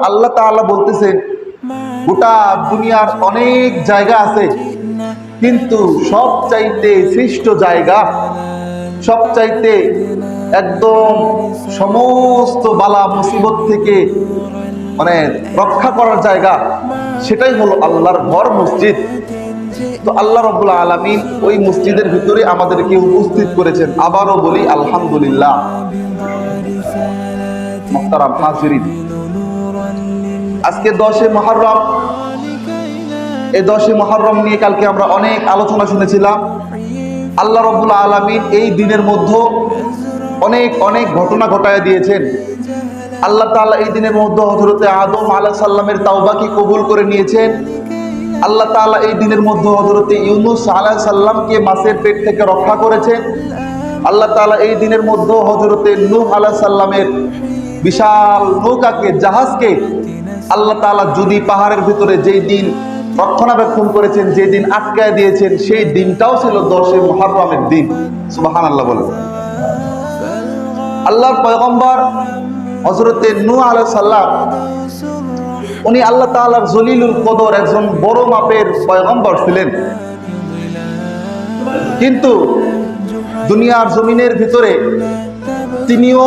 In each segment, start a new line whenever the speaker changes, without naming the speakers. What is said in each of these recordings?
আল্লাহ তাআলা বলতেছেন গোটা দুনিয়ার অনেক জায়গা আছে, কিন্তু সবচাইতে শ্রেষ্ঠ জায়গা, সবচাইতে একদম সমস্ত বালা মুসিবত থেকে মানে রক্ষা করার জায়গা, সেটাই হলো আল্লাহর ঘর, মসজিদ। তো আল্লাহ রাব্বুল আলামিন ওই মসজিদের ভিতরে আমাদেরকে উপস্থিত করেছেন। আবারও বলি আলহামদুলিল্লাহ। মুহতারাম হাজিরিন, আজকে 10 মুহররম। এই 10 মুহররম নিয়ে কালকে আমরা অনেক আলোচনা শুনেছিলাম। আল্লাহ রাব্বুল আলামিন এই দিনের মধ্যে অনেক অনেক ঘটনা ঘটায় দিয়েছেন। আল্লাহ তাআলা এই দিনের মধ্যে হযরতে আদম আলাইহিস সালামের তাওবাকে কবুল করে নিয়েছেন। আল্লাহ তাআলা এই দিনের মধ্যে হযরতে ইউনূস আলাইহিস সালামকে মাছের পেট থেকে রক্ষা করেছেন। আল্লাহ তাআলা এই দিনের মধ্যে হযরতে নূহ আলাইহিস সালামের বিশাল নৌকাকে, জাহাজকে আল্লাহ তাআলা যদি পাহাড়ের ভিতরে যেই দিন রক্ষণাবেক্ষণ করেছেন, যেই দিন আটকায় দিয়েছেন, সেই দিনটাও ছিল 10 মুহররমের দিন। সুবহানাল্লাহ বলেন। আল্লাহর পয়গম্বর হযরতে নূহ আলাইহিস সালাম, উনি আল্লাহ তাআলার জলিলুল কদর একজন বড় মাপের পয়গম্বর ছিলেন, কিন্তু দুনিয়ার জমিনের ভিতরে তিনিও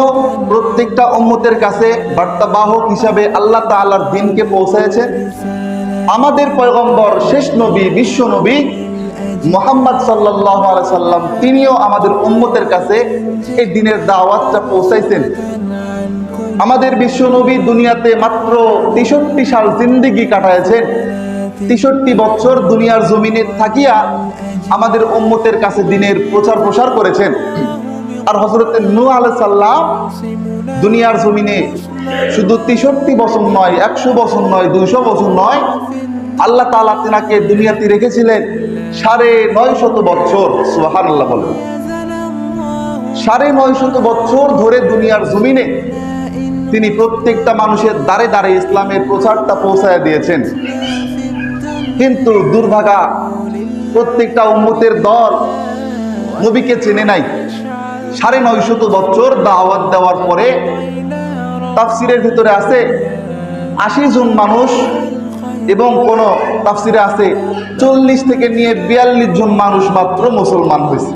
প্রত্যেকটা উম্মতের কাছে বার্তাবাহক হিসাবে আল্লাহ তাআলার দ্বীনকে পৌঁছায়ছেন। আমাদের পয়গম্বর, শেষ নবী, বিশ্ব নবী মুহাম্মদ সাল্লাল্লাহু আলাইহি সাল্লাম, তিনিও আমাদের উম্মতের কাছে এই দ্বীনের দাওয়াতটা পৌঁছাইছেন। আমাদের বিশ্ব নবী দুনিয়াতে মাত্র 63 সাল জিন্দেগি কাটাইছেন। 63 বছর দুনিয়ার জমিনে থাকিয়া আমাদের উম্মতের কাছে দ্বীনের প্রচার করেছেন। আর হযরতে নূহ আলাইহিস সালাম দুনিয়ার জমিনে শুধু 63 বছর নয়, 100 বছর নয়, 200 বছর নয়, আল্লাহ তাআলা তিনাকে দুনিয়াতে রেখেছিলেন 950 বছর। সুবহানাল্লাহ বলেন। 950 বছর ধরে দুনিয়ার জমিনে তিনি প্রত্যেকটা মানুষের দ্বারে দ্বারে ইসলামের প্রচারটা পৌঁছায় দিয়েছেন। কিন্তু দুর্ভাগা, প্রত্যেকটা উম্মতের দল নবীকে চেনে নাই। 950 বছর দাওয়াত দেওয়ার পরে তাফসিরের ভিতরে আছে 80 জন মানুষ, এবং কোন তাফসিরে আছে 40 থেকে নিয়ে 42 জন মানুষ মাত্র মুসলমান হয়েছে।